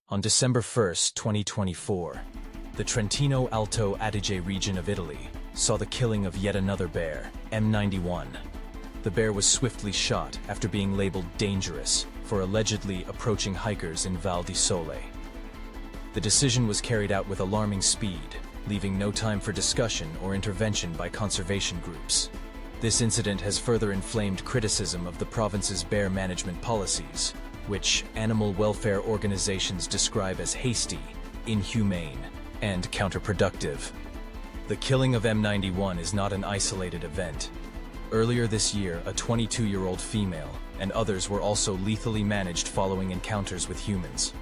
On December 1, 2024, the Trentino-Alto Adige region of Italy saw the killing of yet another bear, M91. The bear was swiftly shot after being labeled dangerous for allegedly approaching hikers in Val di Sole. The decision was carried out with alarming speed, leaving no time for discussion or intervention by conservation groups. This incident has further inflamed criticism of the province's bear management policies, which animal welfare organizations describe as hasty, inhumane, and counterproductive. The killing of M91 is not an isolated event. Earlier this year, a 22-year-old female and others were also lethally managed following encounters with humans.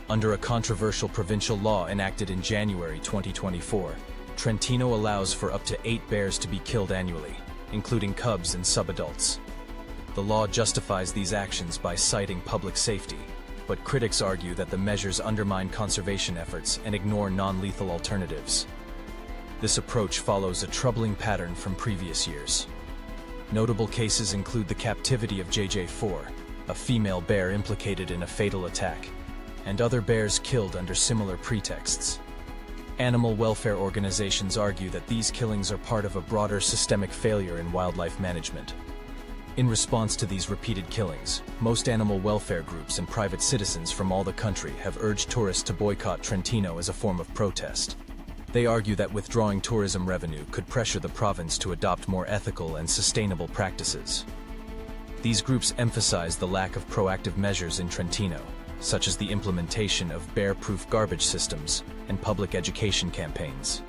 Under a controversial provincial law enacted in January 2024, Trentino allows for up to 8 bears to be killed annually, including cubs and subadults. The law justifies these actions by citing public safety, but critics argue that the measures undermine conservation efforts and ignore non-lethal alternatives. This approach follows a troubling pattern from previous years. Notable cases include the captivity of JJ4, a female bear implicated in a fatal attack, and other bears killed under similar pretexts. Animal welfare organizations argue that these killings are part of a broader systemic failure in wildlife management. In response to these repeated killings, most animal welfare groups and private citizens from all the country have urged tourists to boycott Trentino as a form of protest. They argue that withdrawing tourism revenue could pressure the province to adopt more ethical and sustainable practices. These groups emphasize the lack of proactive measures in Trentino, such as the implementation of bear-proof garbage systems and public education campaigns.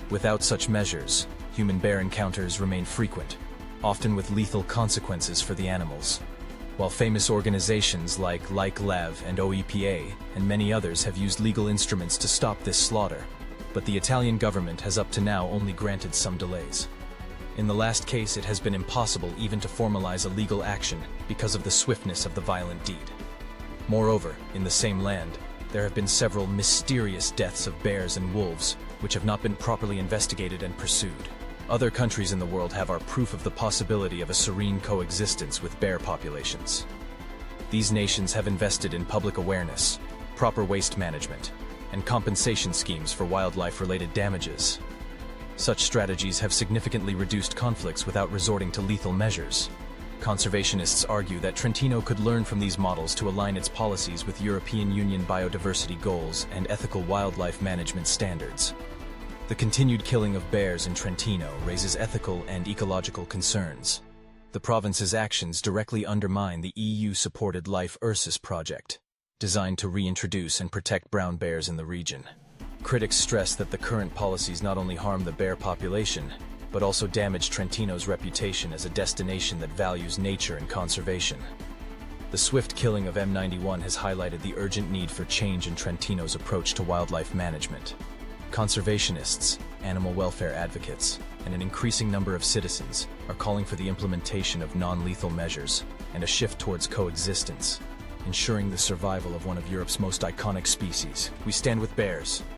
Without such measures, human-bear encounters remain frequent, often with lethal consequences for the animals. While famous organizations like Lev and OEPA and many others have used legal instruments to stop this slaughter, but the Italian government has up to now only granted some delays. In the last case, it has been impossible even to formalize a legal action because of the swiftness of the violent deed. Moreover, in the same land, there have been several mysterious deaths of bears and wolves, which have not been properly investigated and pursued. Other countries in the world have our proof of the possibility of a serene coexistence with bear populations. These nations have invested in public awareness, proper waste management, and compensation schemes for wildlife-related damages. Such strategies have significantly reduced conflicts without resorting to lethal measures. Conservationists argue that Trentino could learn from these models to align its policies with European Union biodiversity goals and ethical wildlife management standards. The continued killing of bears in Trentino raises ethical and ecological concerns. The province's actions directly undermine the EU-supported Life Ursus project, designed to reintroduce and protect brown bears in the region. Critics stress that the current policies not only harm the bear population, but also damage Trentino's reputation as a destination that values nature and conservation. The swift killing of M91 has highlighted the urgent need for change in Trentino's approach to wildlife management. Conservationists, animal welfare advocates, and an increasing number of citizens are calling for the implementation of non-lethal measures and a shift towards coexistence, ensuring the survival of one of Europe's most iconic species. We stand with bears.